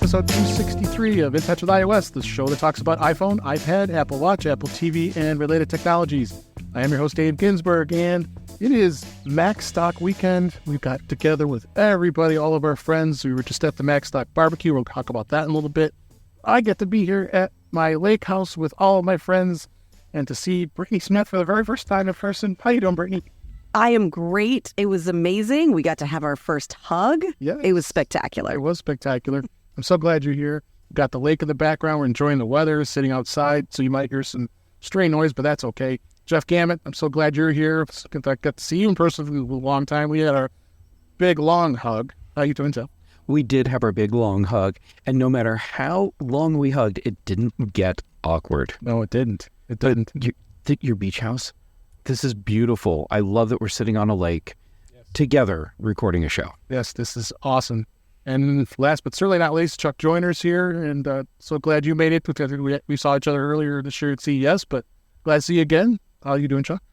episode 263 of In Touch with iOS, the show that talks about iPhone, iPad, Apple Watch, Apple TV, and related technologies. I am your host, Dave Ginsburg, and it is Macstock weekend. We've got together with everybody, all of our friends. We were just at the Macstock BBQ. We'll talk about that in a little bit. I get to be here at my lake house with all of my friends and to see Brittany Smith for the very first time in person. How you doing, Brittany? I am great. It was amazing. We got to have our first hug. Yes. It was spectacular. It was spectacular. I'm so glad you're here. We've got the lake in the background. We're enjoying the weather, sitting outside, so you might hear some stray noise, but that's okay. Jeff Gamet, I'm so glad you're here. I got to see you in person for a long time. We had our big, long hug. How you doing, Jeff? We did have our big, long hug, and no matter how long we hugged, it didn't get awkward. No, it didn't. It didn't. Your beach house? This is beautiful. I love that we're sitting on a lake together recording a show. Yes, this is awesome. And last but certainly not least, Chuck Joyner's here, and so glad you made it. We saw each other earlier this year at CES, but glad to see you again. How are you doing, Chuck?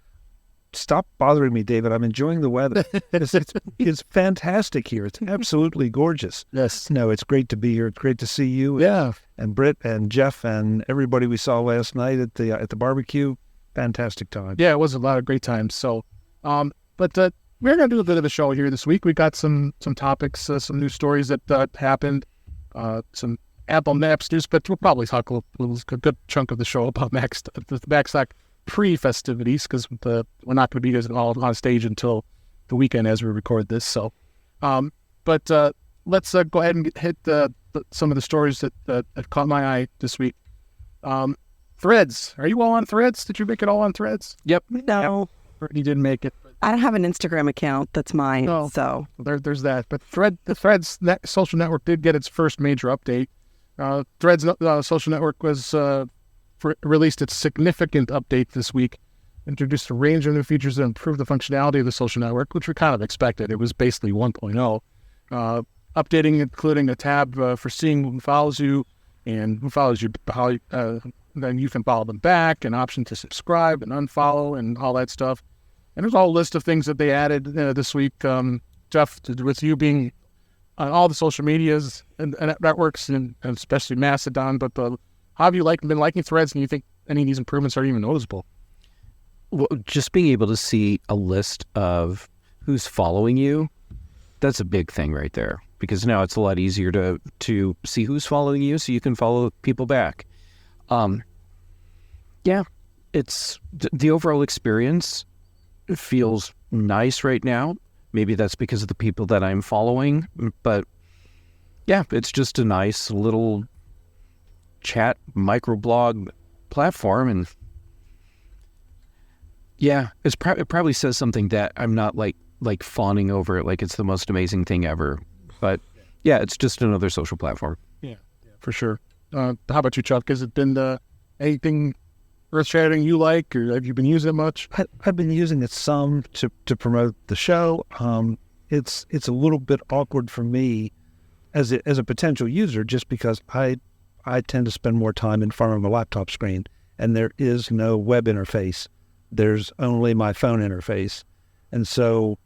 Stop bothering me, David. I'm enjoying the weather. It's fantastic here. It's absolutely gorgeous. Yes. No, it's great to be here. It's great to see you. Yeah. And Britt and Jeff and everybody we saw last night at the barbecue. Fantastic time. Yeah, it was a lot of great times. So, but we're going to do a bit of a show here this week. We got some topics, some news stories that happened, some Apple Maps news, but we'll probably talk a good chunk of the show about the Macstock pre-festivities, because we're not going to be all on stage until the weekend as we record this. So, but let's go ahead and hit some of the stories that caught my eye this week. Threads. Are you all on Threads? Did you make it all on Threads? Yep. No. You didn't make it. I don't have an Instagram account. That's mine. Oh, so there's that. But the Threads social network did get its first major update. Threads social network was released its significant update this week, introduced a range of new features that improved the functionality of the social network, which we kind of expected. It was basically 1.0. Updating, including a tab for seeing who follows you and who follows you, then you can follow them back, an option to subscribe and unfollow and all that stuff. And there's a whole list of things that they added this week. Jeff, with you being on all the social medias and networks, and especially Mastodon, but how have you been liking Threads, and you think any of these improvements are even noticeable? Well, just being able to see a list of who's following you, that's a big thing right there, because now it's a lot easier to see who's following you so you can follow people back. It's the overall experience feels nice right now. Maybe that's because of the people that I'm following, but yeah, it's just a nice little chat microblog platform, and yeah, it probably says something that I'm not like fawning over it like it's the most amazing thing ever, but yeah, it's just another social platform. Yeah, for sure. How about you, Chuck? Has it been anything earth-shattering you like, or have you been using it much? I've been using it some to promote the show. It's a little bit awkward for me as a potential user, just because I tend to spend more time in front of a laptop screen, and there is no web interface. There's only my phone interface. And so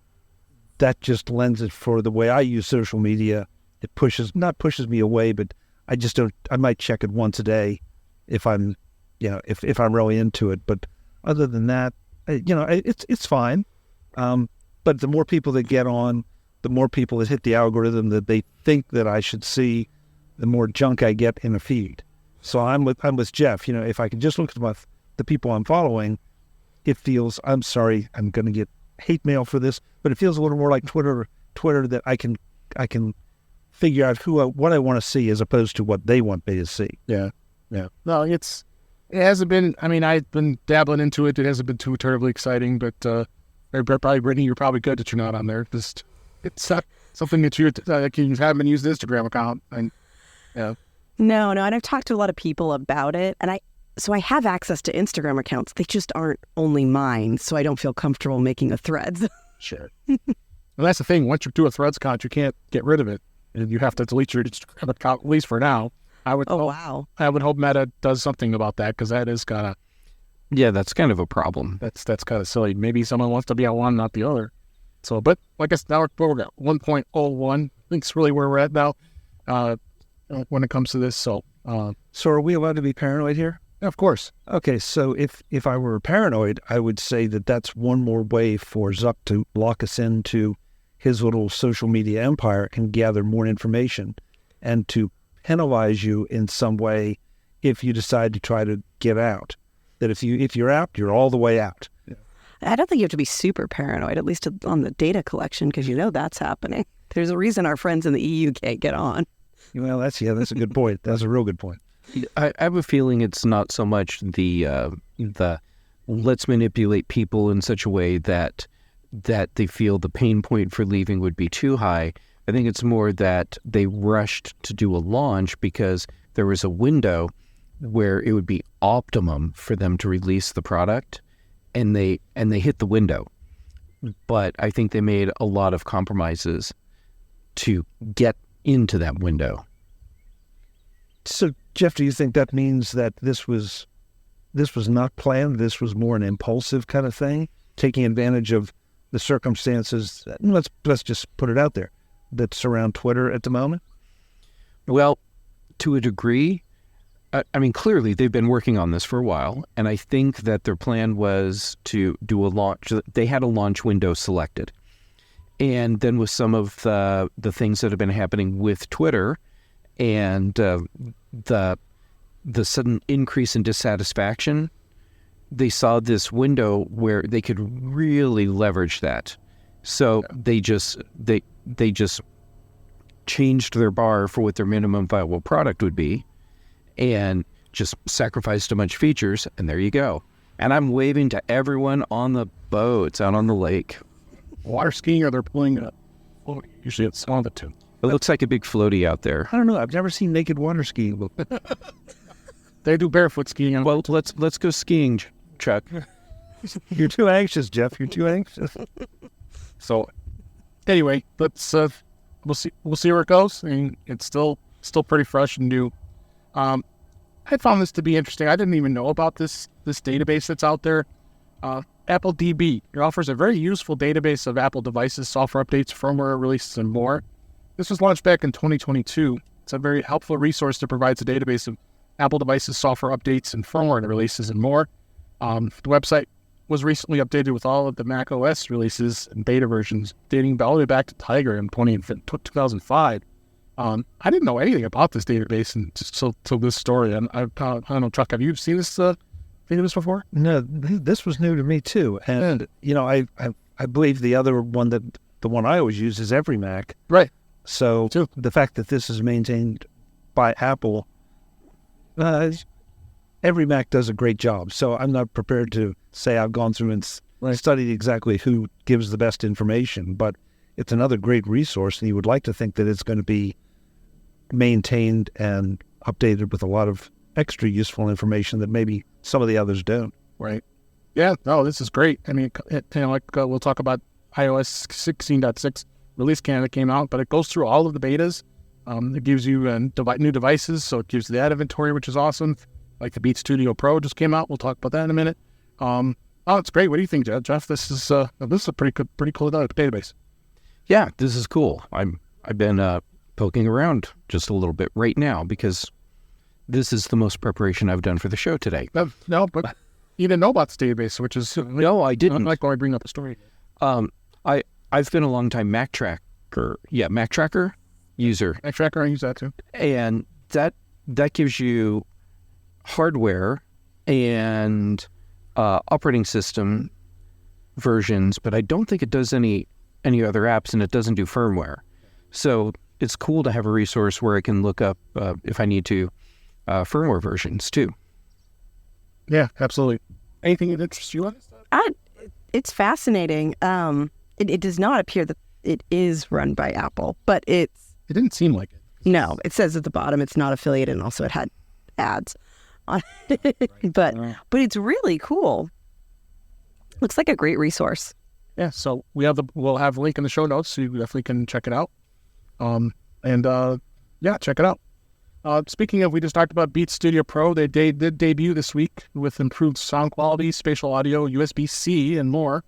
that just lends it for the way I use social media. It not pushes me away, but I just don't. I might check it once a day if I'm, if I'm really into it. But other than that, it's fine. But the more people that get on, the more people that hit the algorithm that they think that I should see, the more junk I get in a feed. So I'm with Jeff. If I can just look at the people I'm following, it feels. I'm sorry, I'm going to get hate mail for this, but it feels a little more like Twitter that I can figure out what I want to see as opposed to what they want me to see. Yeah. No, it hasn't been. I mean, I've been dabbling into it. It hasn't been too terribly exciting, but probably Brittany, you're probably good that you're not on there. Just it's not something that you haven't been using the Instagram account. And yeah. No, and I've talked to a lot of people about it, and I have access to Instagram accounts. They just aren't only mine, so I don't feel comfortable making a Threads. Sure. Well, that's the thing. Once you do a Threads account, you can't get rid of it, and you have to delete your Instagram account, at least for now. I would hope Meta does something about that, because that is kind of... Yeah, that's kind of a problem. That's kind of silly. Maybe someone wants to be on one, not the other. So, but I guess now we're at 1.01. I think it's really where we're at now. when it comes to this. So, So are we allowed to be paranoid here? of course. Okay, so if I were paranoid, I would say that that's one more way for Zuck to lock us into his little social media empire and gather more information and to penalize you in some way if you decide to try to get out. That if you're out, you're all the way out. I don't think you have to be super paranoid, at least on the data collection, because that's happening. There's a reason our friends in the EU can't get on. Well, that's a good point. That's a real good point. I have a feeling it's not so much the let's manipulate people in such a way that they feel the pain point for leaving would be too high. I think it's more that they rushed to do a launch because there was a window where it would be optimum for them to release the product, and they hit the window. But I think they made a lot of compromises to get into that window. So, Jeff, do you think that means that this was not planned? This was more an impulsive kind of thing, taking advantage of the circumstances? Let's just put it out there that surround Twitter at the moment. Well, to a degree, I mean, clearly they've been working on this for a while, and I think that their plan was to do a launch. They had a launch window selected, and then with some of the things that have been happening with Twitter and the sudden increase in dissatisfaction, they saw this window where they could really leverage that. So they just changed their bar for what their minimum viable product would be, and just sacrificed a bunch of features, and there you go. And I'm waving to everyone on the boats out on the lake. Water skiing, or they're pulling a well, usually it's on the two. It looks like a big floaty out there. I don't know. I've never seen naked water skiing. They do barefoot skiing. Well, let's go skiing, Chuck. You're too anxious, Jeff. You're too anxious. So, anyway, let's we'll see where it goes. I mean, it's still pretty fresh and new. I found this to be interesting. I didn't even know about this database that's out there. Apple DB. It offers a very useful database of Apple devices, software updates, firmware releases, and more. This was launched back in 2022. It's a very helpful resource that provides a database of Apple devices, software updates, and firmware releases, and more. The website was recently updated with all of the Mac OS releases and beta versions, dating all the way back to Tiger in 2005. I didn't know anything about this database until this story. And I don't know, Chuck, have you seen this database before? No, this was new to me too. And I believe the one I always use is Every Mac. Right. So the fact that this is maintained by Apple, Every Mac does a great job. So I'm not prepared to say I've gone through and studied exactly who gives the best information, but it's another great resource, and you would like to think that it's going to be maintained and updated with a lot of extra useful information that maybe some of the others don't. Right. Yeah. No, this is great. I mean, we'll talk about iOS 16.6 release candidate came out, but it goes through all of the betas. It gives you new devices, so it gives you the ad inventory, which is awesome. Like the Beat Studio Pro just came out. We'll talk about that in a minute. It's great. What do you think, Jeff? This is a pretty cool database. Yeah, this is cool. I've been poking around just a little bit right now because this is the most preparation I've done for the show today. No, but you didn't know about this database, which is no, I didn't. I like when I bring up a story. I've been a long time Mac Tracker user. Mac Tracker, I use that too. And that gives you hardware and operating system versions, but I don't think it does any other apps, and it doesn't do firmware. So it's cool to have a resource where I can look up, if I need to, firmware versions too. Yeah, absolutely. Anything that interests you on this stuff? It's fascinating. It does not appear that it is run by Apple, but it didn't seem like it. No, it says at the bottom it's not affiliated, and also it had ads on it. But it's really cool. Looks like a great resource. Yeah, so we'll have a link in the show notes, so you definitely can check it out. Check it out. Speaking of, we just talked about Beat Studio Pro. They did debut this week with improved sound quality, spatial audio, USB-C, and more.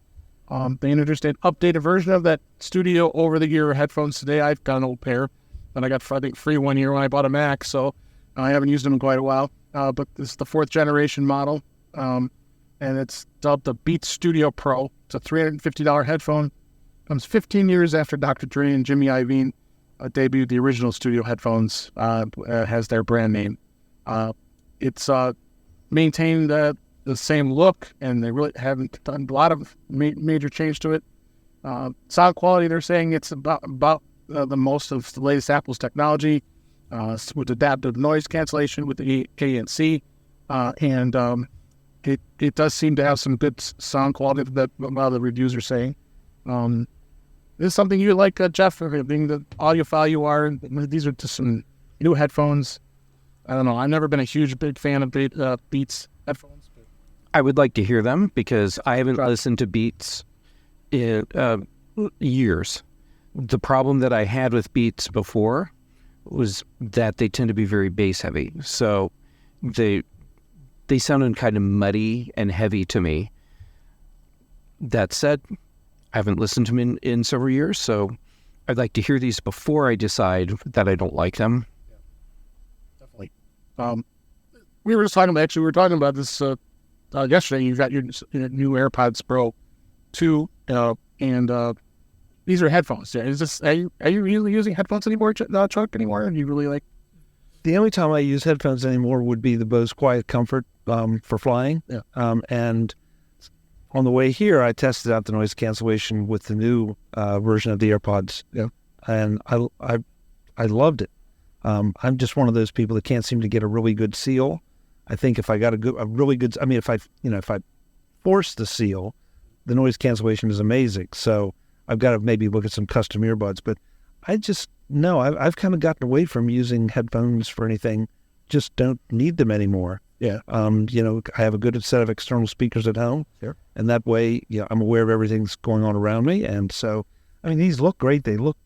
They introduced an updated version of that Studio over-the-ear headphones today. I've got an old pair. that I got, I think, free 1 year when I bought a Mac, so I haven't used them in quite a while. But this is the 4th generation model, and it's dubbed the Beats Studio Pro. It's a $350 headphone. Comes 15 years after Dr. Dre and Jimmy Iovine debuted the original studio headphones, has their brand name. It's maintained the same look, and they really haven't done a lot of major change to it. Sound quality, they're saying it's about the most of the latest Apple's technology, with adaptive noise cancellation with the ANC, and it does seem to have some good sound quality that a lot of the reviews are saying. This is something you like, Jeff, being the audiophile you are. These are just some new headphones. I don't know. I've never been a big fan of Beats headphones. I would like to hear them because I haven't listened to Beats in years. The problem that I had with Beats before was that they tend to be very bass heavy. So they sounded kind of muddy and heavy to me. That said, I haven't listened to them in several years, so I'd like to hear these before I decide that I don't like them. Yeah, definitely. We were talking about this yesterday. You got your new AirPods Pro 2, and these are headphones. Yeah, are you really using headphones anymore, Chuck? Anymore? And you really like? The only time I use headphones anymore would be the Bose Quiet Comfort for flying. Yeah. And on the way here, I tested out the noise cancellation with the new version of the AirPods. Yeah. And I loved it. I'm just one of those people that can't seem to get a really good seal. I think if I got if I force the seal, the noise cancellation is amazing. So I've got to maybe look at some custom earbuds. But I've kind of gotten away from using headphones for anything. Just don't need them anymore. Yeah. I have a good set of external speakers at home. Sure. And that way, I'm aware of everything's going on around me. And so, these look great. They look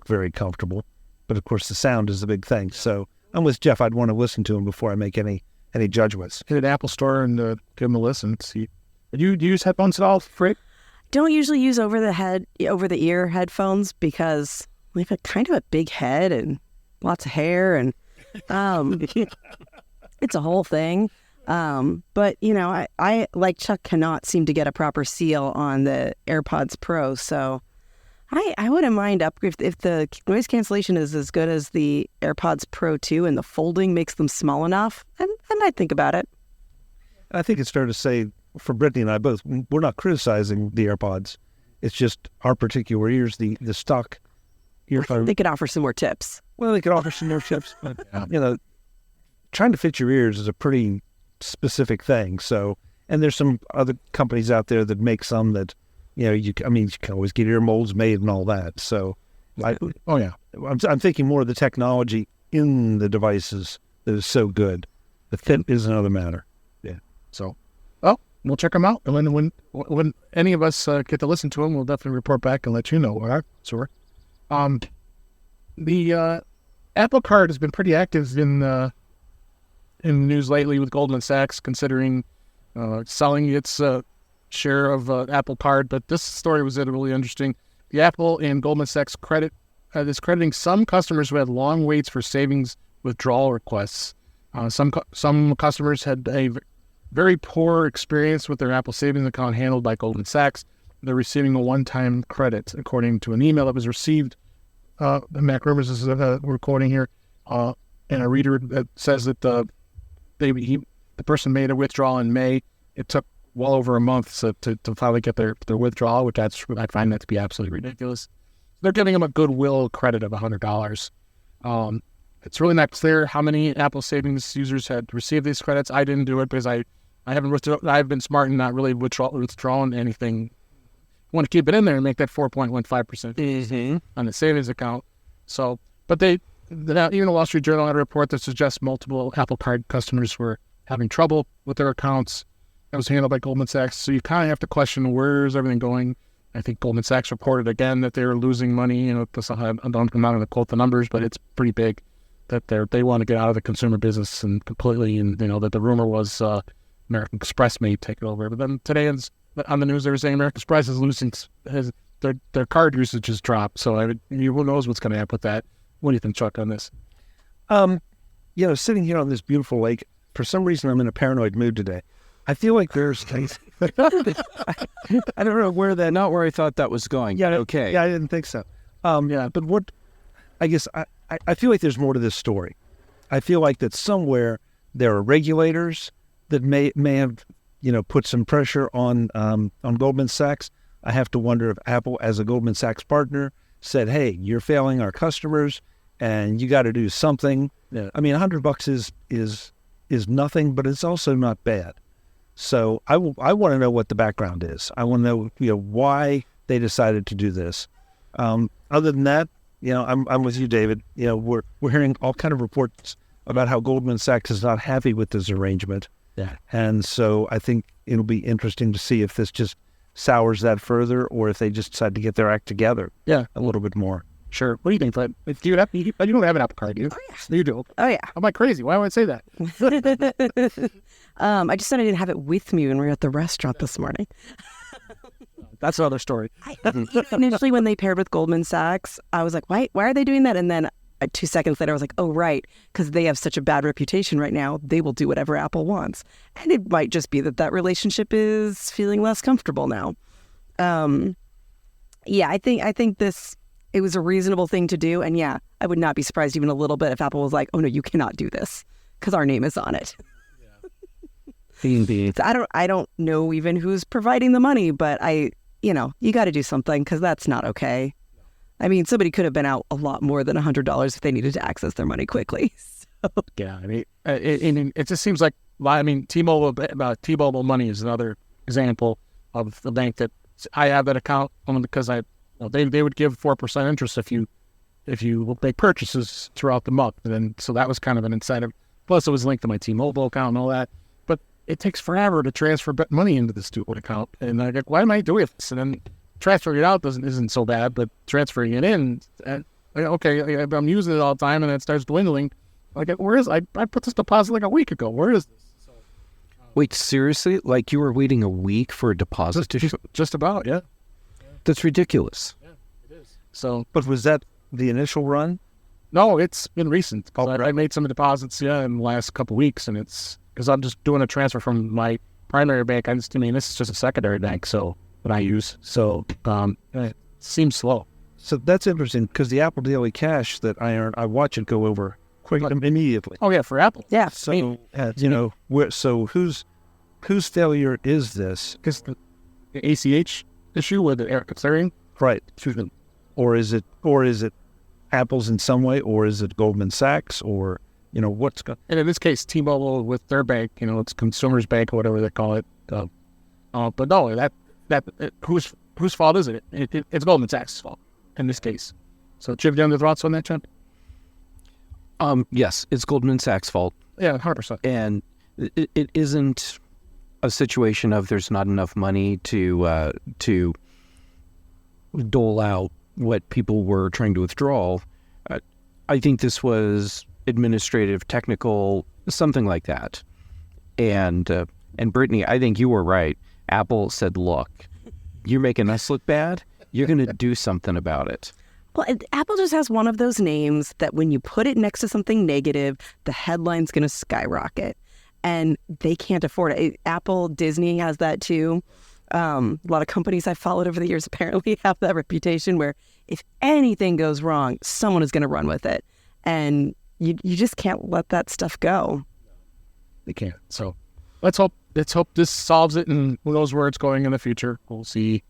very comfortable. But of course, the sound is the big thing. So I'm with Jeff. I'd want to listen to them before I make any judgments. Hit an Apple store and give them a listen. See, do you use headphones at all, Frick? Don't usually use over the ear headphones because I have kind of a big head and lots of hair, and it's a whole thing. But I like Chuck cannot seem to get a proper seal on the AirPods Pro, so I wouldn't mind if the noise cancellation is as good as the AirPods Pro 2 and the folding makes them small enough, I might think about it. I think it's fair to say, for Brittany and I both, we're not criticizing the AirPods. It's just our particular ears, the stock earphone. They could offer some more tips. Well, they could offer some more tips, but trying to fit your ears is a pretty specific thing. So, and there's some other companies out there that make some that, you can always get ear molds made and all that. So, I'm thinking more of the technology in the devices that is so good. The fit is another matter. Yeah. So, we'll check them out. And when any of us get to listen to them, we'll definitely report back and let you know. All right, sure. The Apple Card has been pretty active in the news lately with Goldman Sachs considering selling its share of Apple Card. But this story was really interesting. The Apple and Goldman Sachs is crediting some customers who had long waits for savings withdrawal requests. Some customers had a very poor experience with their Apple savings account handled by Goldman Sachs. They're receiving a one-time credit, according to an email that was received. The Mac Rumors is we're quoting here, and a reader that says that the person made a withdrawal in May. It took well over a month to finally get their withdrawal, which I find that to be absolutely ridiculous. They're giving them a goodwill credit of $100. It's really not clear how many Apple Savings users had received these credits. I didn't do it because I've been smart and not really withdrawn anything. I want to keep it in there and make that 4.15% on the savings account. So, but even the Wall Street Journal had a report that suggests multiple Apple Card customers were having trouble with their accounts. That was handled by Goldman Sachs. So you kind of have to question, where's everything going? I think Goldman Sachs reported again that they're losing money. I'm not going to quote the numbers, but it's pretty big that they want to get out of the consumer business and completely. And that the rumor was American Express may take it over. But then today on the news, they were saying American Express is losing their card usage has dropped. So who knows what's going to happen with that? What do you think, Chuck, on this? Sitting here on this beautiful lake, for some reason I'm in a paranoid mood today. I feel like there's I don't know where that. Not where I thought that was going. Yeah. Okay. Yeah, I didn't think so. But what? I guess I feel like there's more to this story. I feel like that somewhere there are regulators that may have put some pressure on Goldman Sachs. I have to wonder if Apple, as a Goldman Sachs partner, said, "Hey, you're failing our customers, and you got to do something." Yeah. I mean, $100 is nothing, but it's also not bad. So I want to know what the background is. I want to know why they decided to do this. Other than that, I'm with you, David. We're hearing all kind of reports about how Goldman Sachs is not happy with this arrangement. Yeah. And so I think it'll be interesting to see if this just sours that further, or if they just decide to get their act together. Yeah. A little bit more. Sure. What do you think, Fled? Do you don't have an Apple Card, do you? Oh, yeah. You do. Oh, yeah. Am I crazy? Why would I say that? I just said I didn't have it with me when we were at the restaurant this morning. That's another story. Initially, when they paired with Goldman Sachs, I was like, why are they doing that? And then 2 seconds later, I was like, oh, right, because they have such a bad reputation right now. They will do whatever Apple wants. And it might just be that relationship is feeling less comfortable now. I think it was a reasonable thing to do. And yeah, I would not be surprised even a little bit if Apple was like, oh, no, you cannot do this because our name is on it. Indeed. So I don't know even who's providing the money, but you got to do something because that's not okay. I mean, somebody could have been out a lot more than $100 if they needed to access their money quickly. So. Yeah, I mean, it just seems like, T-Mobile Money is another example of the bank that I have that account only because they would give 4% interest if you make purchases throughout the month, and then so that was kind of an incentive. Plus, it was linked to my T-Mobile account and all that. But it takes forever to transfer money into the stupid account, and I'm like, why am I doing this? And then transferring it out isn't so bad, but transferring it in, I'm using it all the time, and it starts dwindling. Like, where is I put this deposit like a week ago? Where is this? So, Wait, seriously? Like you were waiting a week for a deposit to show? just about, yeah. That's ridiculous. Yeah, it is. So, But was that the initial run? no, it's been recent. Oh, I made some deposits, in the last couple of weeks, and it's because I'm just doing a transfer from my primary bank. This is just a secondary bank, so that I use. So, it seems slow. So that's interesting because the Apple Daily Cash that I earn, I watch it go over quick immediately. Oh yeah, for Apple. Yeah. So whose failure is this? Because the ACH issue with the air clearing, Right. excuse me. Or is it Apple's in some way, or is it Goldman Sachs, or what's going? And in this case, T-Mobile with their bank, it's Consumers Bank or whatever they call it. But no, whose fault is it? It's Goldman Sachs' fault in this case. So, Chip, do you have any thoughts on that, Chip? Yes, it's Goldman Sachs' fault. Yeah, 100%. And it isn't a situation of there's not enough money to dole out what people were trying to withdraw. I think this was administrative, technical, something like that. And Brittany, I think you were right. Apple said, look, you're making us look bad. You're going to do something about it. Well, Apple just has one of those names that when you put it next to something negative, the headline's going to skyrocket. And they can't afford it. Apple, Disney has that too. A lot of companies I've followed over the years apparently have that reputation where if anything goes wrong, someone is going to run with it. And you just can't let that stuff go. They can't. So let's hope this solves it, and who knows where it's going in the future. We'll see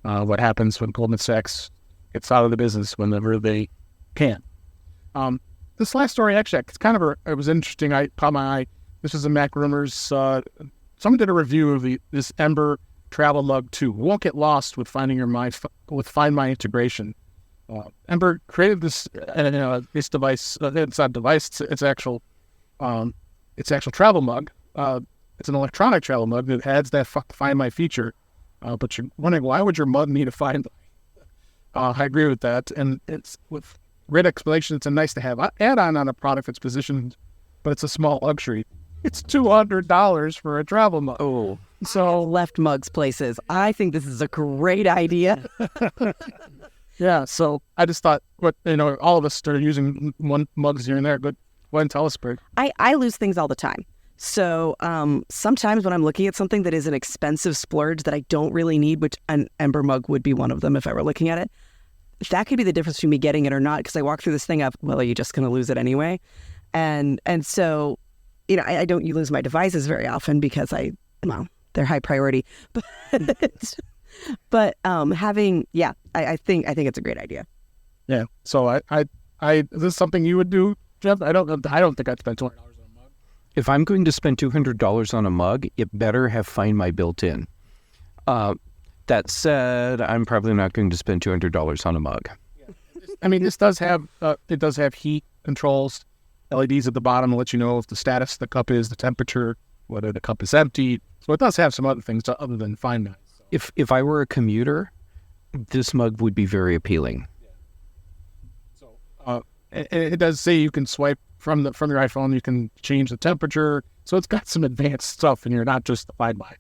what happens when Goldman Sachs gets out of the business whenever they can. This last story, actually, it's it was interesting. I caught my eye. This is a Mac Rumors. Someone did a review of this Ember Travel Mug 2. We won't get lost with Find My integration. Ember created this device. It's not a device. It's actual travel mug. It's an electronic travel mug that adds that Find My feature. But you're wondering, why would your mug need a Find My? I agree with that. And it's with great explanation. It's a nice to have add-on on a product that's positioned, but it's a small luxury. It's $200 for a travel mug. Oh, so left mugs places. I think this is a great idea. Yeah, so I just thought, all of us started using one mugs here and there. But go ahead and tell us, Bert. I lose things all the time. So sometimes when I'm looking at something that is an expensive splurge that I don't really need, which an Ember mug would be one of them if I were looking at it, that could be the difference between me getting it or not, because I walk through this thing of, well, are you just going to lose it anyway? And so, I don't lose my devices very often because they're high priority. But having, I think it's a great idea. Yeah. So is this something you would do, Jeff? I don't think I'd spend $200 on a mug. If I'm going to spend $200 on a mug, it better have Find My built in. That said, I'm probably not going to spend $200 on a mug. I mean, this does have heat controls, LEDs at the bottom to let you know if the status of the cup is, the temperature, whether the cup is empty. So it does have some other things other than Find My. If I were a commuter, this mug would be very appealing. So it does say you can swipe from your iPhone. You can change the temperature. So it's got some advanced stuff, and you're not just the Find My.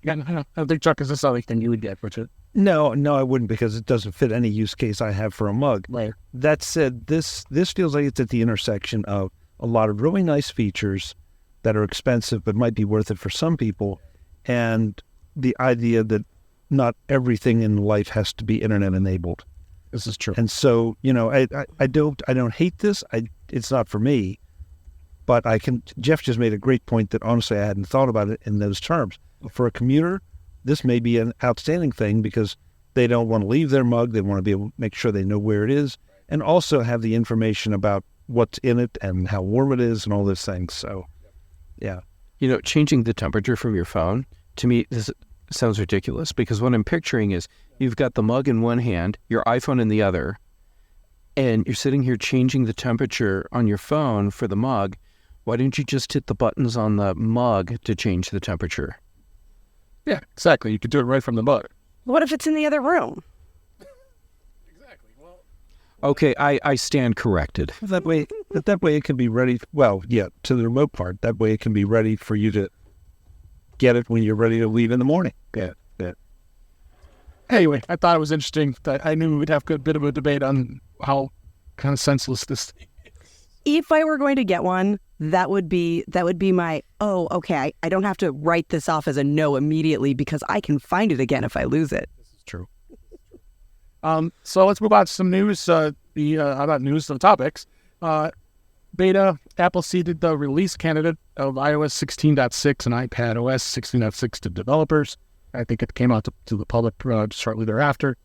I don't think, Chuck, is this other thing you would get, Richard? No, I wouldn't, because it doesn't fit any use case I have for a mug. Right. That said, this feels like it's at the intersection of a lot of really nice features that are expensive but might be worth it for some people, and the idea that not everything in life has to be internet enabled. This is true. And so, I don't hate this. It's not for me, but Jeff just made a great point that honestly I hadn't thought about it in those terms. For a commuter, this may be an outstanding thing because they don't want to leave their mug. They want to be able to make sure they know where it is, and also have the information about what's in it and how warm it is and all those things. So, yeah. Changing the temperature from your phone, to me, this sounds ridiculous, because what I'm picturing is you've got the mug in one hand, your iPhone in the other, and you're sitting here changing the temperature on your phone for the mug. Why don't you just hit the buttons on the mug to change the temperature? Yeah, exactly. You could do it right from the mug. What if it's in the other room? Exactly. Well, okay, I stand corrected. That way it can be ready. Well, yeah, to the remote part. That way it can be ready for you to get it when you're ready to leave in the morning. Yeah. Anyway, I thought it was interesting that I knew we'd have a bit of a debate on how kind of senseless this thing is. If I were going to get one, that would be my, okay, I don't have to write this off as a no immediately because I can find it again if I lose it. This is true. So let's move on to some news. Not news, some topics. Beta, Apple seeded the release candidate of iOS 16.6 and iPad OS 16.6 to developers. I think it came out to the public shortly thereafter.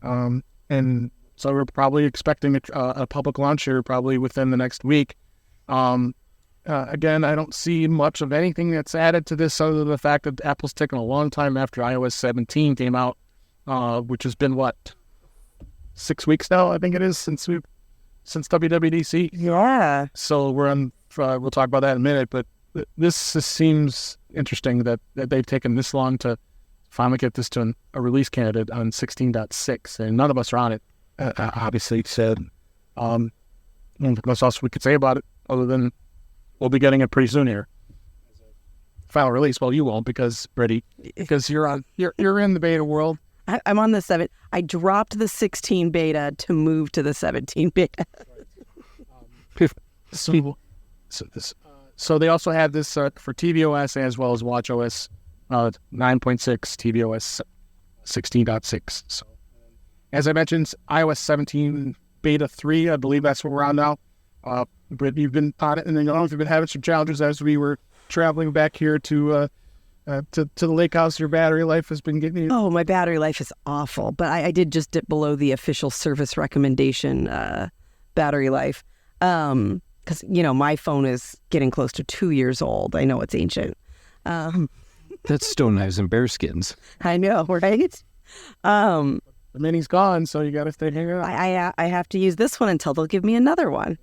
And so we're probably expecting a public launch here probably within the next week. Again, I don't see much of anything that's added to this other than the fact that Apple's taken a long time after iOS 17 came out, which has been, 6 weeks now, I think it is, since WWDC. Yeah. So we'll talk about that in a minute, but this seems interesting that they've taken this long to finally get this to a release candidate on 16.6, and none of us are on it, obviously. So, nothing else we could say about it other than we'll be getting it pretty soon here. Final release. Well, you won't because you're in the beta world. I'm on the 7. I dropped the 16 beta to move to the 17 beta. So they also had this for tvOS as well as watchOS 9.6, tvOS 16.6. So, as I mentioned, iOS 17 beta 3, I believe that's what we're on now. Britt, you've been on it, and then you've been having some challenges as we were traveling back here to the lake house. Your battery life has been getting... Oh, my battery life is awful, but I did just dip below the official service recommendation battery life. Because, my phone is getting close to 2 years old. I know it's ancient. That's stone knives and bear skins. I know, right? The mini's gone, so you got to stay hanging out. I have to use this one until they'll give me another one.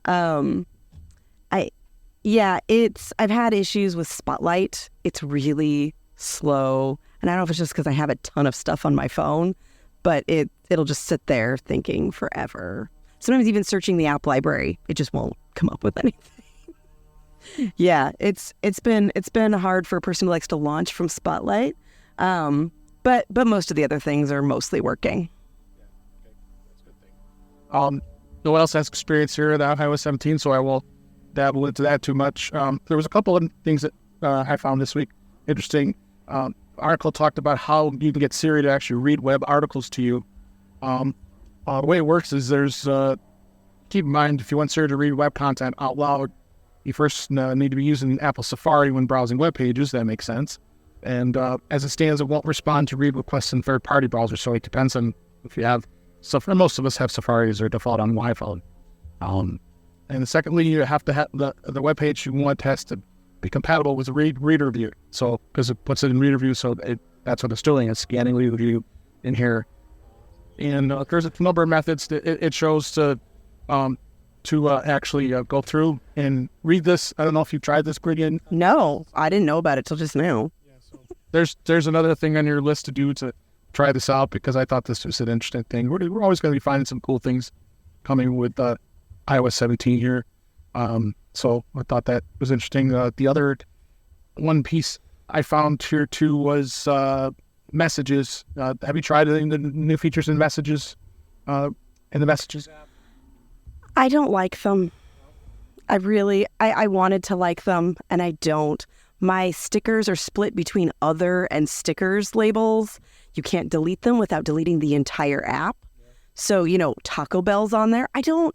I've had issues with Spotlight. It's really slow, and I don't know if it's just because I have a ton of stuff on my phone, but it'll just sit there thinking forever. Sometimes even searching the app library, it just won't come up with anything. Yeah, it's been hard for a person who likes to launch from Spotlight, but most of the other things are mostly working. No one else has experience here at iOS 17, so I won't dabble into that too much. There was a couple of things that I found this week interesting. Article talked about how you can get Siri to actually read web articles to you. The way it works is keep in mind, if you want Siri to read web content out loud, you first need to be using Apple Safari when browsing web pages. That makes sense. And as it stands, it won't respond to read requests in third-party browsers, so it depends on if you have most of us have Safari as their default on iPhone. And secondly, you have to have the web page you want has to be compatible with reader view. So because it puts it in reader view, so that's what it's doing. It's scanning reader view in here. And there's a number of methods that it shows to actually go through and read this. I don't know if you've tried this, Brittany. No, I didn't know about it till just now. There's another thing on your list to do to try this out, because I thought this was an interesting thing. We're always going to be finding some cool things coming with iOS 17 here. So I thought that was interesting. The other one piece I found here too was messages. Have you tried any of the new features in messages? In the messages app? I don't like them. I wanted to like them, and I don't. My stickers are split between other and stickers labels. You can't delete them without deleting the entire app. So, Taco Bell's on there. I don't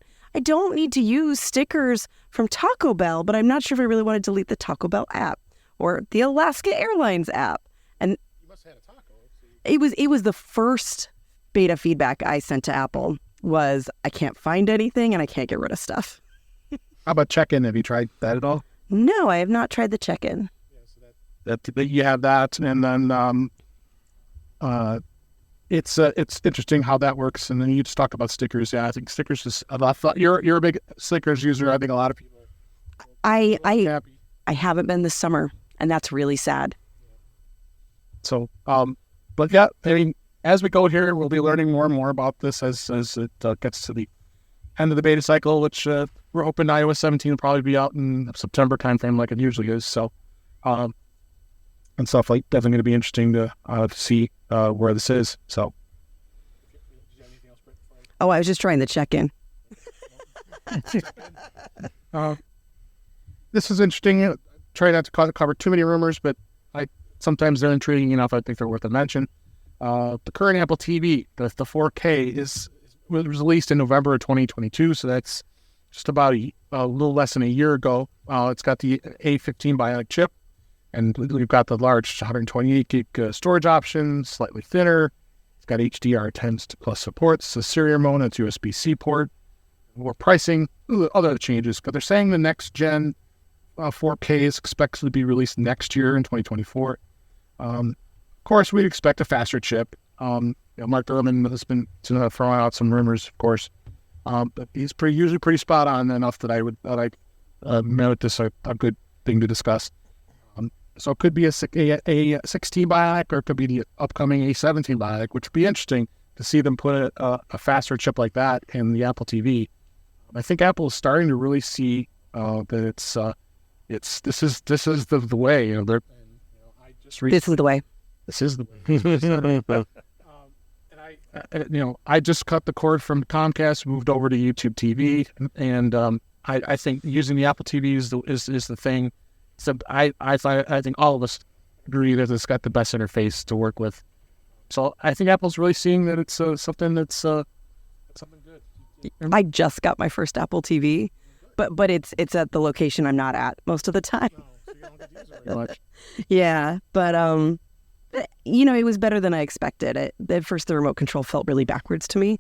need to use stickers from Taco Bell, but I'm not sure if I really want to delete the Taco Bell app or the Alaska Airlines app. And You must have had a taco. it was the first beta feedback I sent to Apple was I can't find anything and I can't get rid of stuff. How about check-in? Have you tried that at all? No, I have not tried the check-in. That you have that, and then it's interesting how that works. And then you just talk about stickers. Yeah, I think stickers is a lot. You're a big stickers user. I think a lot of people. I happy. haven't been this summer, and that's really sad. So, but yeah, I mean, as we go here, we'll be learning more and more about this as it gets to the end of the beta cycle, which we're hoping iOS 17 will probably be out in September timeframe, like it usually is. So, and stuff like definitely going to be interesting to see where this is. So, Oh, I was just trying to check in. this is interesting. Try not to cover too many rumors, but sometimes they're intriguing enough. I think they're worth a mention. The current Apple TV, the 4K, was released in November of 2022, so that's just about a little less than a year ago. It's got the A15 Bionic chip, and we've got the large 128 gig storage option, slightly thinner. It's got HDR10 plus supports, a serial mode, it's USB-C port, more pricing, other changes. But they're saying the next gen 4K is expected to be released next year in 2024. Of course, we'd expect a faster chip. Mark Gurman has been throwing out some rumors, of course, but he's usually pretty spot on enough that I merit this a good thing to discuss. So it could be a 16 Bionic, or it could be the upcoming A17 Bionic, which would be interesting to see them put a faster chip like that in the Apple TV. I think Apple is starting to really see that this is the way. This is the way. This is the way. I just cut the cord from Comcast, moved over to YouTube TV, and I think using the Apple TV is the thing. So I think all of us agree that it's got the best interface to work with. So I think Apple's really seeing that it's something that's something good. I just got my first Apple TV, but it's at the location I'm not at most of the time. So you don't get to use it very much. Yeah, but it was better than I expected. At first, the remote control felt really backwards to me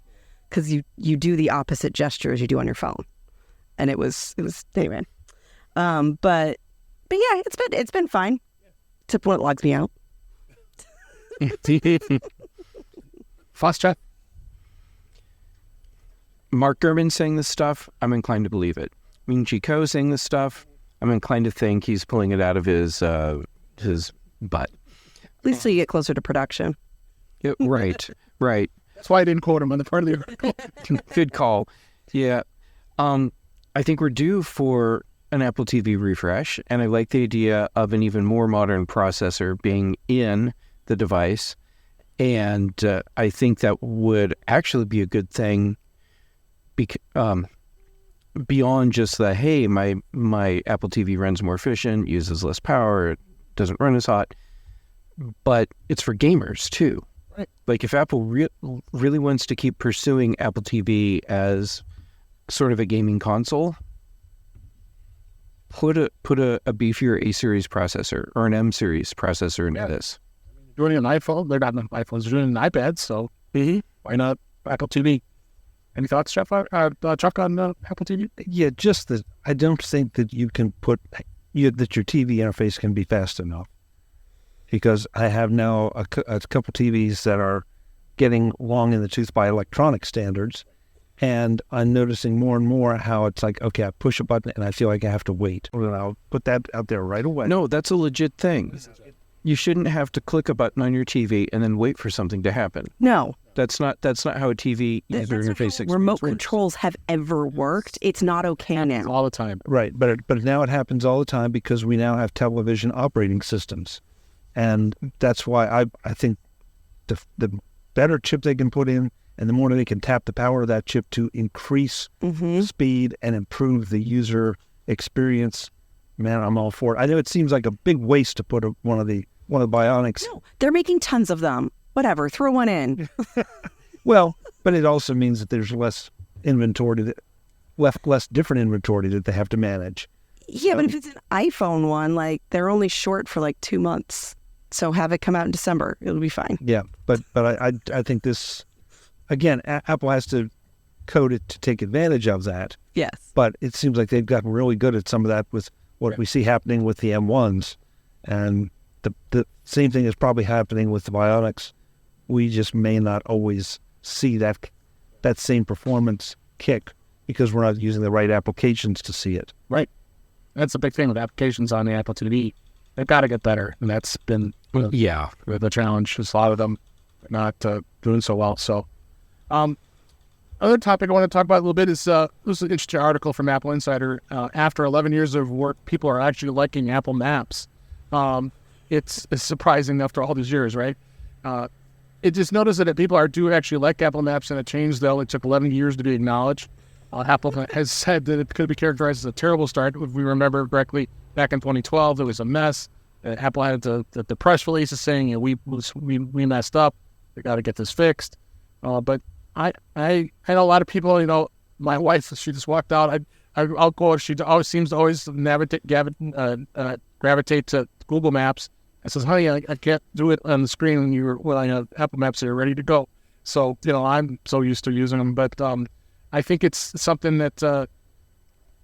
because you do the opposite gesture as you do on your phone, and it was anyway. But yeah, it's been fine. Except when it logs me out. Fast chat. Mark Gurman saying this stuff, I'm inclined to believe it. Ming Chi Kuo saying this stuff, I'm inclined to think he's pulling it out of his butt. At least so you get closer to production. Yeah, right. That's why I didn't quote him on the part of the article. Good call. Yeah. I think we're due for an Apple TV refresh, and I like the idea of an even more modern processor being in the device, and I think that would actually be a good thing beyond just the, hey, my Apple TV runs more efficient, uses less power, it doesn't run as hot, but it's for gamers too. Right. Like if Apple really wants to keep pursuing Apple TV as sort of a gaming console, put a beefier A series processor or an M series processor into this. Doing an iPhone, they're not on iPhones, they're doing an iPad, so why not Apple TV? Any thoughts, Jeff, Chuck, on Apple TV? Yeah, just that I don't think that you can that your TV interface can be fast enough, because I have now a couple TVs that are getting long in the tooth by electronic standards, and I'm noticing more and more how it's like, okay, I push a button and I feel like I have to wait. And I'll put that out there right away. No, that's a legit thing. You shouldn't have to click a button on your TV and then wait for something to happen. No. That's not how a TV user interface experience remote works. controls have ever worked. It's not okay now. All the time. Right, but now it happens all the time because we now have television operating systems. And that's why I think the better chip they can put in and the more they can tap the power of that chip to increase speed and improve the user experience, man, I'm all for it. I know it seems like a big waste to put one of the Bionics. No, they're making tons of them. Whatever, throw one in. Well, but it also means that there's less inventory, less different inventory that they have to manage. Yeah, but if it's an iPhone one, like they're only short for like 2 months. So have it come out in December. It'll be fine. Yeah, but I think this, again, Apple has to code it to take advantage of that. Yes. But it seems like they've gotten really good at some of that with what we see happening with the M1s. And the same thing is probably happening with the Bionics. We just may not always see that same performance kick because we're not using the right applications to see it. Right. That's the big thing with applications on the Apple TV. They've got to get better, and that's been the challenge. There's a lot of them not doing so well. So, other topic I want to talk about a little bit is this is an interesting article from Apple Insider. After 11 years of work, people are actually liking Apple Maps. It's surprising after all these years, right? It just noticed that people do actually like Apple Maps, and a change that only took 11 years to be acknowledged. Apple has said that it could be characterized as a terrible start. If we remember correctly, back in 2012, it was a mess. Apple had the press releases saying, we messed up. We got to get this fixed. But I know a lot of people. My wife, she just walked out. I'll go. She always seems to always gravitate to Google Maps. I says, honey, I can't do it on the screen when I have Apple Maps are ready to go. So I'm so used to using them, but I think it's something that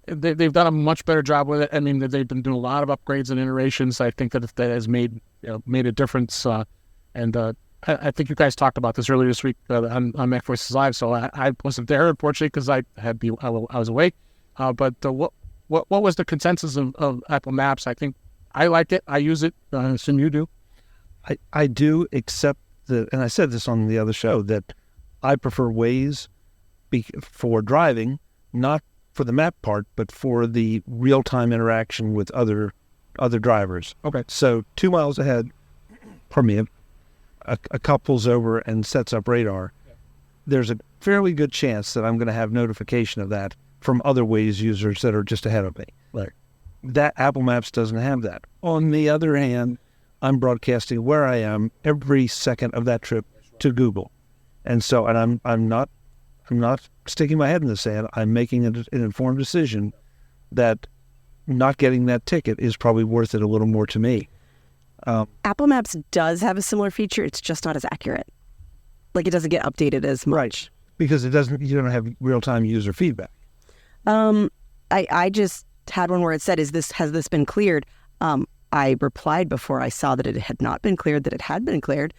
they've done a much better job with it. I mean, they've been doing a lot of upgrades and iterations. I think that has made a difference. And I think you guys talked about this earlier this week on Mac Voices Live. So I wasn't there, unfortunately, because I was away. But what was the consensus of Apple Maps? I think I like it. I use it. I assume you do. I do, except that, and I said this on the other show, that I prefer Waze for driving, not for the map part, but for the real-time interaction with other drivers. Okay. So 2 miles ahead, a car pulls over and sets up radar. Yeah. There's a fairly good chance that I'm going to have notification of that from other Waze users that are just ahead of me. Right. That Apple Maps doesn't have that. On the other hand, I'm broadcasting where I am every second of that trip to Google, and so I'm not sticking my head in the sand. I'm making an informed decision that not getting that ticket is probably worth it a little more to me. Apple Maps does have a similar feature. It's just not as accurate. Like it doesn't get updated as much. Right, because you don't have real-time user feedback. I just had one where it said, has this been cleared? I replied before I saw that it had not been cleared, that it had been cleared.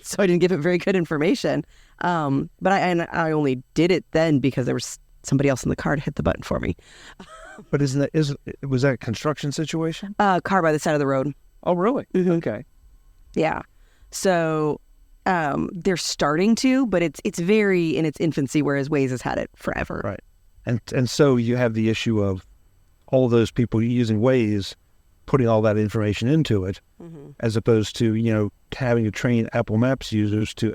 So I didn't give it very good information. But I only did it then because there was somebody else in the car to hit the button for me. But was that a construction situation? Car by the side of the road. Oh, really? Mm-hmm. Okay. Yeah. So they're starting to, but it's very in its infancy, whereas Waze has had it forever. Right. And so you have the issue of all those people using Waze putting all that information into it, as opposed to, having to train Apple Maps users to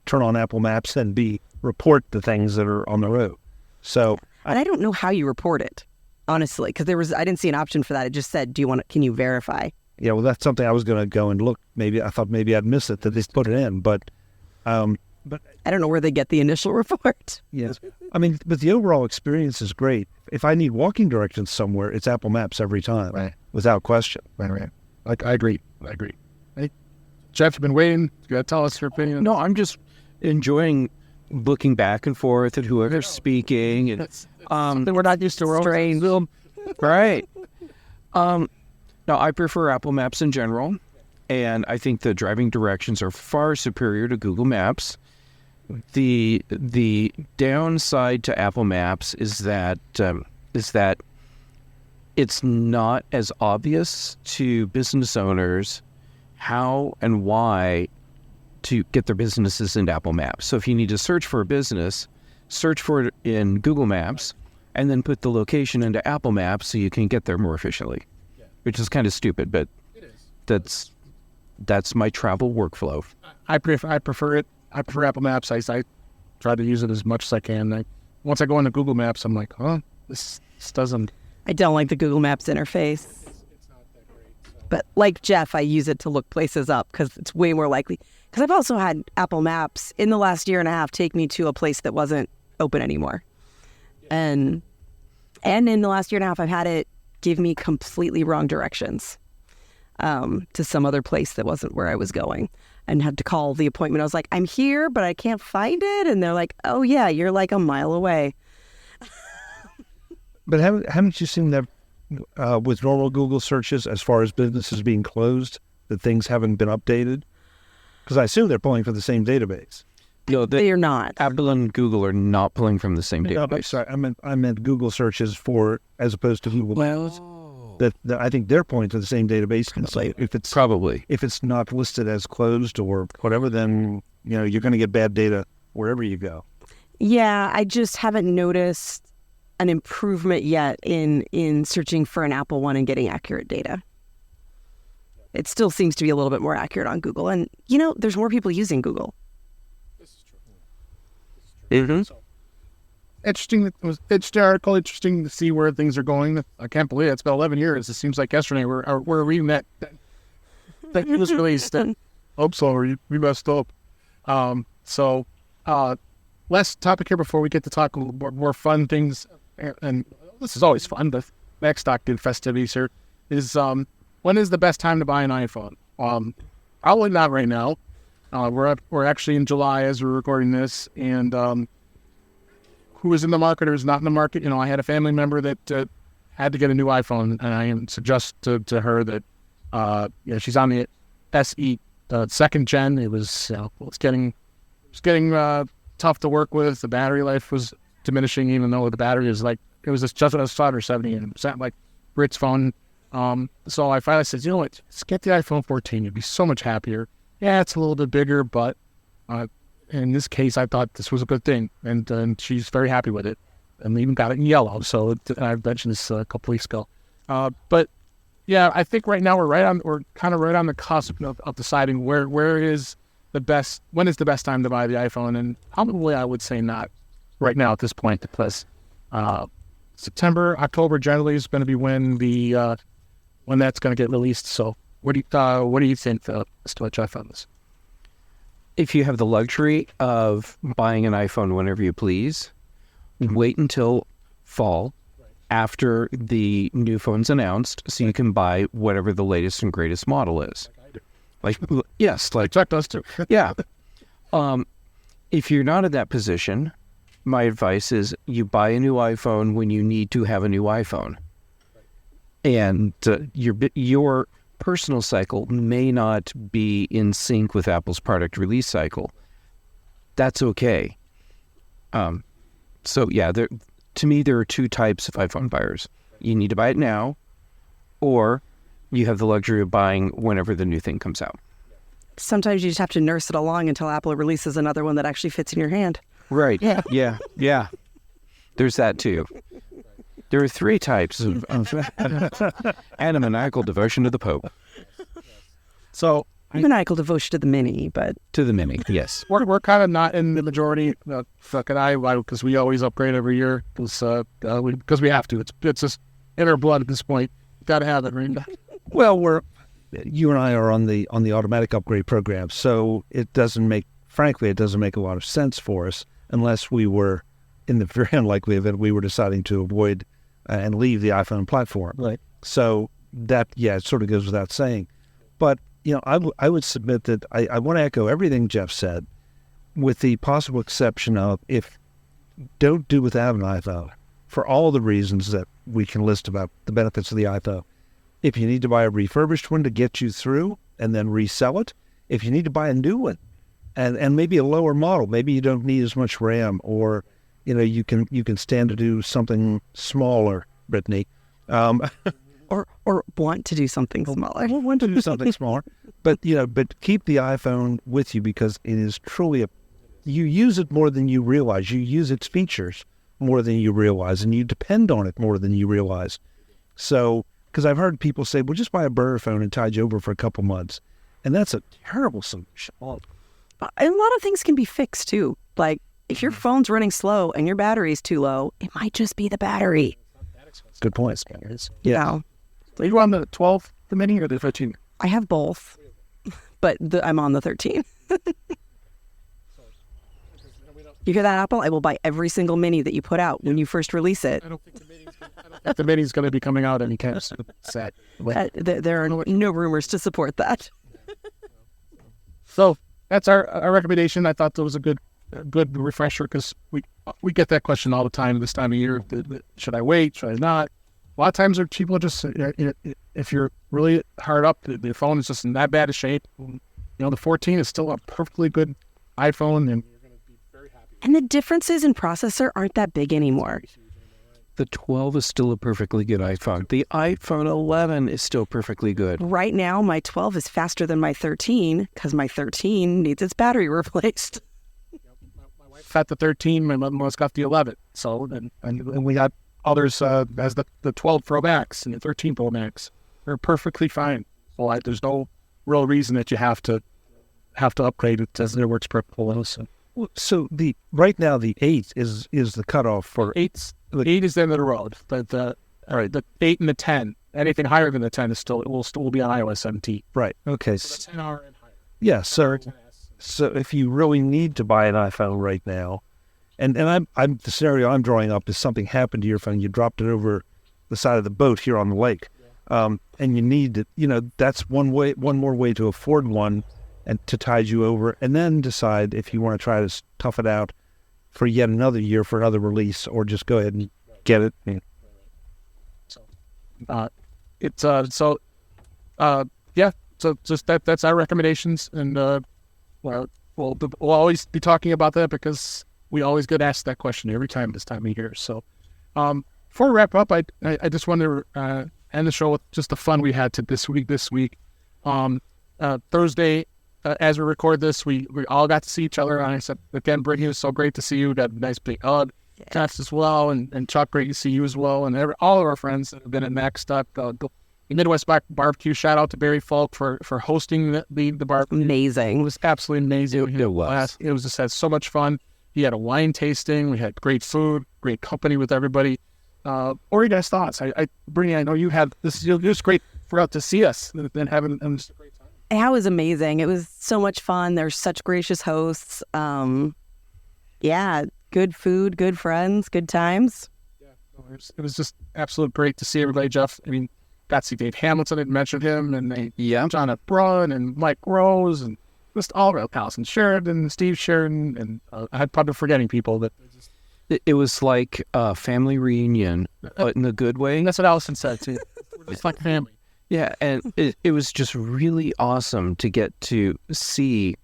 turn on Apple Maps and B, report the things that are on the road. So, and I don't know how you report it, honestly, because I didn't see an option for that. It just said, can you verify? yeah, well, that's something I was going to go and look. I thought maybe I'd miss it that they put it in, but I don't know where they get the initial report. yes, I mean, but the overall experience is great. If I need walking directions somewhere, it's Apple Maps every time, Right. without question. Right. I agree. Hey, Jeff, you've been waiting. You got to tell us your opinion. No, I'm just enjoying looking back and forth at whoever's speaking, and Something we're not used to. We're Strange. right. Now, I prefer Apple Maps in general, and I think the driving directions are far superior to Google Maps. The downside to Apple Maps is that it's not as obvious to business owners how and why to get their businesses into Apple Maps. So if you need to search for a business, search for it in Google Maps, and then put the location into Apple Maps so you can get there more efficiently. Which is kind of stupid, but that's my travel workflow. I prefer it. I prefer Apple Maps. I try to use it as much as I can. Once I go into Google Maps, I'm like, this doesn't. I don't like the Google Maps interface. It's not that great. But like Jeff, I use it to look places up because it's way more likely. Because I've also had Apple Maps in the last year and a half take me to a place that wasn't open anymore. And in the last year and a half, I've had it give me completely wrong directions to some other place that wasn't where I was going, and had to call the appointment. I was like, I'm here, but I can't find it. And they're like, oh, yeah, you're like a mile away. But haven't you seen that with normal Google searches, as far as businesses being closed, that things haven't been updated? Because I assume they're pulling from the same database. No, They are not. Apple and Google are not pulling from the same No, database. sorry, I meant Google searches as opposed to Google. That I think they're pulling to the same database. And so if it's not listed as closed or whatever, then you're going to get bad data wherever you go. Yeah, I just haven't noticed an improvement yet in searching for an Apple one and getting accurate data. It still seems to be a little bit more accurate on Google. And, there's more people using Google. Mm-hmm. Interesting. It was interesting article. Interesting to see where things are going. I can't believe it. It's been 11 years. It seems like yesterday we're reading that news release. Hope so. We messed up. Last topic here before we get to talk a little more fun things. And this is always fun, but Macstock did festivities here. Is when is the best time to buy an iPhone? Probably not right now. We're actually in July as we're recording this, and who is in the market or is not in the market? I had a family member that had to get a new iPhone, and I suggest to her that she's on the SE second gen. It was it's getting tough to work with. The battery life was diminishing, even though the battery is it was just a solder 70%, like Britt's phone. So I finally said, let's get the iPhone 14. You'd be so much happier. Yeah, it's a little bit bigger, but in this case, I thought this was a good thing, and she's very happy with it, and even got it in yellow. So I mentioned this a couple weeks ago. But yeah, I think right now we're kind of right on the cusp of deciding where is the best, when is the best time to buy the iPhone, and probably I would say not right now at this point, because September, October generally is going to be when that's going to get released. So what do you think, Mr. Jeff, on this? If you have the luxury of buying an iPhone whenever you please, wait until fall after the new phone's announced so you can buy whatever the latest and greatest model is. Yes, Chuck does too. yeah. If you're not in that position, my advice is you buy a new iPhone when you need to have a new iPhone. And your personal cycle may not be in sync with Apple's product release cycle. That's okay. So yeah, to me, there are two types of iPhone buyers. You need to buy it now, or you have the luxury of buying whenever the new thing comes out. Sometimes you just have to nurse it along until Apple releases another one that actually fits in your hand. Right. Yeah. There's that too. There are three types of and a maniacal devotion to the Pope. So Maniacal devotion to the Mini, but To the Mini, yes. We're kind of not in the majority. Fuck and I, because we always upgrade every year because we have to. It's just in our blood at this point. Got to have it, right? Well, you and I are on the automatic upgrade program, so it doesn't make a lot of sense for us unless we were, in the very unlikely event, we were deciding to avoid and leave the iPhone platform. Right. So that, it sort of goes without saying. But, I would submit that I want to echo everything Jeff said, with the possible exception of don't do without an iPhone for all the reasons that we can list about the benefits of the iPhone. If you need to buy a refurbished one to get you through and then resell it, if you need to buy a new one and maybe a lower model, maybe you don't need as much RAM, or you can stand to do something smaller, Brittany. or want to do something smaller. Want to do something smaller, but keep the iPhone with you, because it is truly you use it more than you realize. You use its features more than you realize, and you depend on it more than you realize. So, because I've heard people say, well, just buy a burner phone and tide you over for a couple months. And that's a terrible solution. A lot of things can be fixed too. Like if your phone's running slow and your battery's too low, it might just be the battery. Good point. Yeah. So you on the 12, the Mini, or the 13? I have both, but I'm on the 13. You hear that, Apple? I will buy every single Mini that you put out when you first release it. I don't think the Mini's going to be coming out anytime soon. Sad. There are no rumors to support that. So that's our recommendation. I thought that was a good refresher, because we get that question all the time this time of year. Should I wait? Should I not? A lot of times people are just, if you're really hard up, the phone is just in that bad a shape. The 14 is still a perfectly good iPhone, and you're going to be very happy. And the differences in processor aren't that big anymore. The 12 is still a perfectly good iPhone. The iPhone 11 is still perfectly good. Right now, my 12 is faster than my 13 because my 13 needs its battery replaced. My wife got the 13. My mother-in-law's got the 11. So, and we got others as the 12 Pro Max and the 13 Pro Max. They're perfectly fine. So there's no real reason that you have to upgrade it, as it works perfectly. So right now the 8 is the cutoff for 8. The 8 is the end of the road. The 8 and the 10. Anything higher than the 10 is still will be on iOS 17. Right. Okay. So the 10R and higher. Yeah. So if you really need to buy an iPhone right now, and I'm the scenario I'm drawing up is something happened to your phone, you dropped it over the side of the boat here on the lake, and you need it. That's one more way to afford one, and to tide you over, and then decide if you want to try to tough it out for yet another year for another release, or just go ahead and get it. So just that's our recommendations, and we'll always be talking about that, because we always get asked that question every time this time of year. So before we wrap up, I just want to end the show with just the fun we had this week. Thursday, as we record this, we all got to see each other. And I said, again, Brittany, it was so great to see you. Got a nice big hug. Tess as well, and Chuck, great to see you as well. And all of our friends that have been at Macstock, the Midwest Mac BBQ. Shout out to Barry Falk for hosting the barbecue. Amazing. It was absolutely amazing. It was. It was just had so much fun. He had a wine tasting. We had great food, great company with everybody. What are your guys' thoughts? Brittany, I know you had this. It was great to see us and having just a great time. That was amazing. It was so much fun. They're such gracious hosts. Good food, good friends, good times. Yeah, it was just absolute great to see everybody. Jeff, I mean, got to see Dave Hamilton. I mentioned him, and John F. Brun and Mike Rose, and just all around. Allison Sheridan, Steve Sheridan, and I'm probably forgetting people, but It was like a family reunion, but in a good way. And that's what Allison said too. We're just like family. Yeah, and it was just really awesome to get to see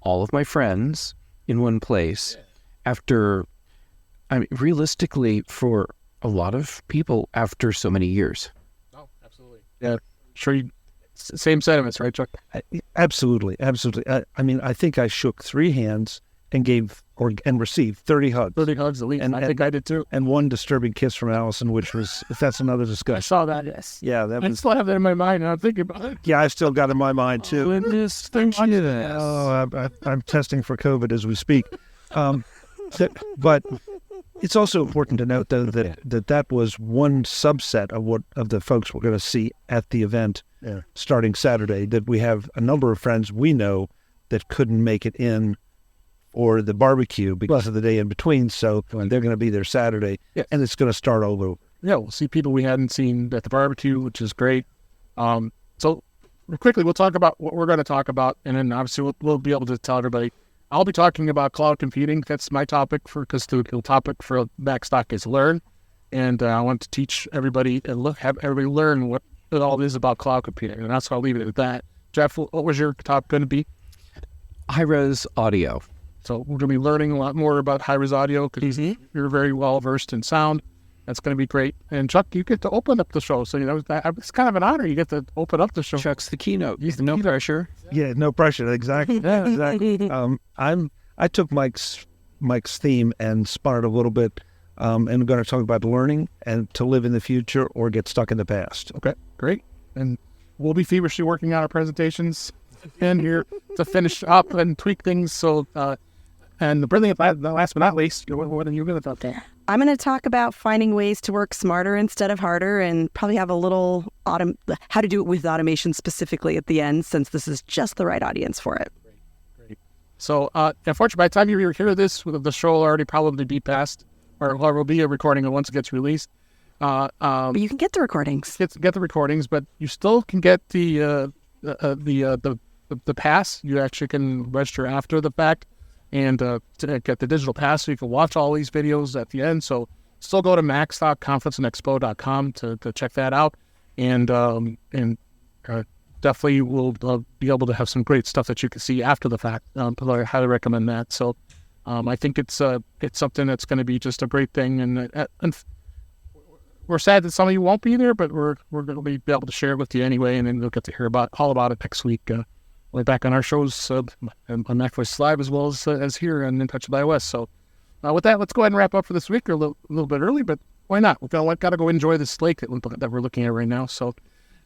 all of my friends in one place after, realistically, for a lot of people, after so many years. Oh, absolutely. Yeah, sure. Same sentiments, right, Chuck? Absolutely. I think I shook 3 hands and received 30 hugs. 30 hugs at least. And I think I did too. And one disturbing kiss from Allison, which was, that's another I discussion. saw that, yes. Yeah, I still have that in my mind, and I'm thinking about it. Yeah, I still got it in my mind too. Goodness, I'm testing for COVID as we speak. But it's also important to note, though, that was one subset of the folks we're going to see at the event starting Saturday. That we have a number of friends we know that couldn't make it in or the barbecue because of the day in between, so they're going to be there Saturday, and it's going to start all over. Yeah, we'll see people we hadn't seen at the barbecue, which is great. So quickly, we'll talk about what we're going to talk about, and then obviously we'll be able to tell everybody. I'll be talking about cloud computing. That's my topic because the topic for Macstock is learn, and I want to teach everybody and have everybody learn what it all is about cloud computing, and that's why I'll leave it at that. Jeff, what was your topic going to be? High-res audio. So we're going to be learning a lot more about high-res audio because you're very well-versed in sound. That's going to be great. And Chuck, you get to open up the show. So, it's kind of an honor. You get to open up the show. Chuck's the keynote. No pressure. Yeah, no pressure. Exactly. Yeah, exactly. I took Mike's theme and spun it a little bit, and I'm going to talk about learning and to live in the future or get stuck in the past. Okay, great. And we'll be feverishly working on our presentations in here to finish up and tweak things. So, and the brilliant, last but not least, what are you going to talk about? I'm going to talk about finding ways to work smarter instead of harder, and probably have a little how to do it with automation specifically at the end, since this is just the right audience for it. Great. So, unfortunately, by the time you hear this, the show will already probably be past, or will be a recording once it gets released. But you can get the recordings. Get the recordings, but you still can get the pass. You actually can register after the fact and to get the digital pass, so you can watch all these videos at the end. So still go to Macstock.conferenceandexpo.com to check that out, and definitely we'll be able to have some great stuff that you can see after the fact. I highly recommend that. So I think it's something that's going to be just a great thing, and we're sad that some of you won't be there, but we're going to be able to share it with you anyway, and then you'll get to hear all about it next week. We'll be back on our shows on MacVoice Live as well as here on In Touch with iOS. So with that, let's go ahead and wrap up for this week. We're a little bit early, but why not? We've got to go enjoy this lake that we're looking at right now. So,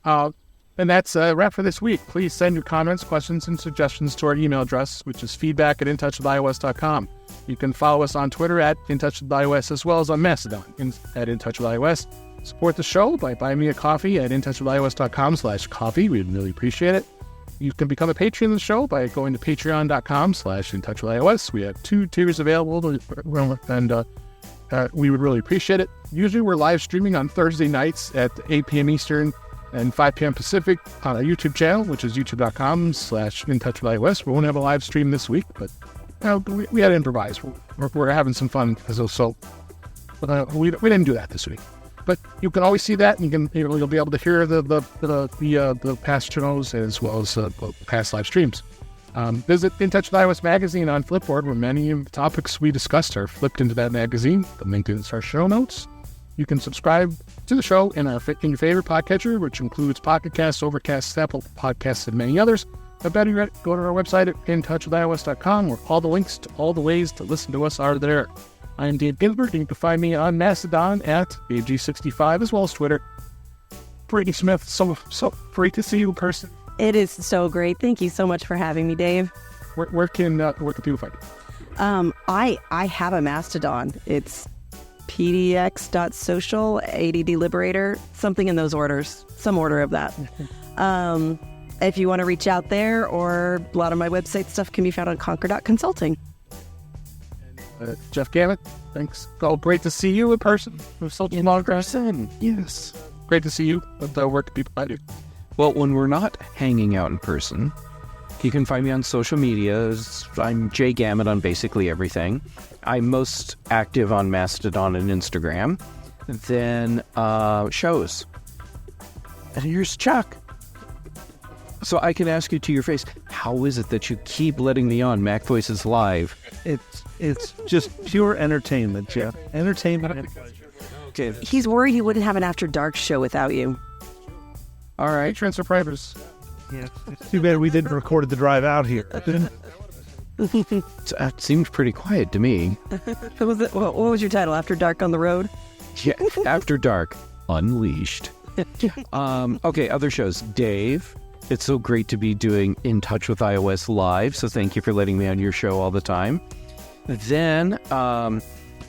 and that's a wrap for this week. Please send your comments, questions, and suggestions to our email address, which is feedback@intouchwithios.com. You can follow us on Twitter @InTouchWithIOS, as well as on Mastodon @InTouchWithIOS. Support the show by buying me a coffee at intouchwithios.com/coffee. We'd really appreciate it. You can become a patron of the show by going to patreon.com/intouchwithios. We have 2 tiers available, and we would really appreciate it. Usually we're live streaming on Thursday nights at 8 p.m. Eastern and 5 p.m. Pacific on our YouTube channel, which is youtube.com/intouchwithios. We won't have a live stream this week, but we had to improvise. We're having some fun, so we didn't do that this week. But you can always see that, and you'll be able to hear the past shows as well as past live streams. Visit In Touch with iOS magazine on Flipboard, where many of the topics we discussed are flipped into that magazine. The link is our show notes. You can subscribe to the show in your favorite podcatcher, which includes Pocket Casts, Overcast, Apple Podcasts, and many others. But better yet, go to our website at intouchwithios.com, where all the links to all the ways to listen to us are there. I am Dave Ginsberg, and you can find me on Mastodon @DaveG65, as well as Twitter. Brittany Smith, so great to see you in person. It is so great. Thank you so much for having me, Dave. Where can people find you? I have a Mastodon. It's pdx.social, ADD Liberator, something in those orders, some order of that. If you want to reach out there, or a lot of my website stuff can be found on conquer.consulting. Jeff Gamet, thanks. Oh, great to see you in person. It was such a long time. Yes. Great to see you. But where can people find you? Well, when we're not hanging out in person, you can find me on social media. I'm Jay Gamet on basically everything. I'm most active on Mastodon and Instagram. Then shows. And here's Chuck. So I can ask you to your face, how is it that you keep letting me on Mac Voices Live? It's just pure entertainment, Jeff. Entertainment. Okay. He's worried he wouldn't have an After Dark show without you. All right, transfer private. Yeah, it's too bad we didn't record the drive out here. It seemed pretty quiet to me. What was your title? After Dark on the Road? Yeah, After Dark, Unleashed. Okay, other shows. Dave, it's so great to be doing In Touch with iOS Live, so thank you for letting me on your show all the time. Then,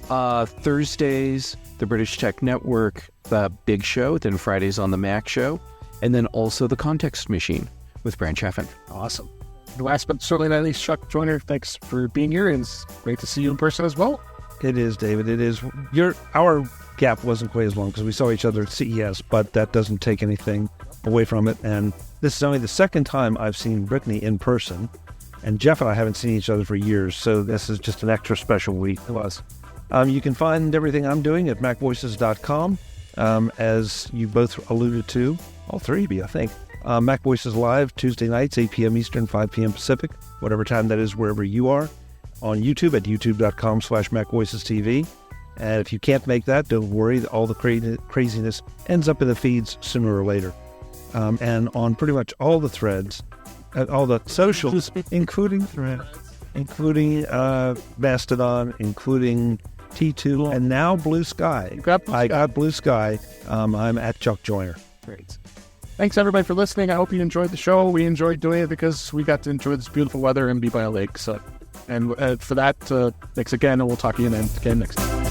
Thursdays, the British Tech Network, the Big Show, then Fridays on the Mac Show, and then also the Context Machine with Brand Chaffin. Awesome. Last but certainly not least, Chuck Joyner, thanks for being here, and it's great to see you in person as well. It is, David. It is. Our gap wasn't quite as long because we saw each other at CES, but that doesn't take anything away from it. And this is only the second time I've seen Brittany in person, and Jeff and I haven't seen each other for years, so this is just an extra special week to us. You can find everything I'm doing at macvoices.com, as you both alluded to, all three of you, I think. Mac Voices Live, Tuesday nights, 8 p.m. Eastern, 5 p.m. Pacific, whatever time that is, wherever you are. On YouTube at youtube.com/MacVoicesTV. And if you can't make that, don't worry. All the craziness ends up in the feeds sooner or later. And on pretty much all the threads, all the socials, including Threads, including Mastodon, including T2, and now Blue Sky. I got Blue Sky. I'm at Chuck Joyner. Great. Thanks, everybody, for listening. I hope you enjoyed the show. We enjoyed doing it because we got to enjoy this beautiful weather and be by a lake. So, and for that, thanks again, and we'll talk to you again next time.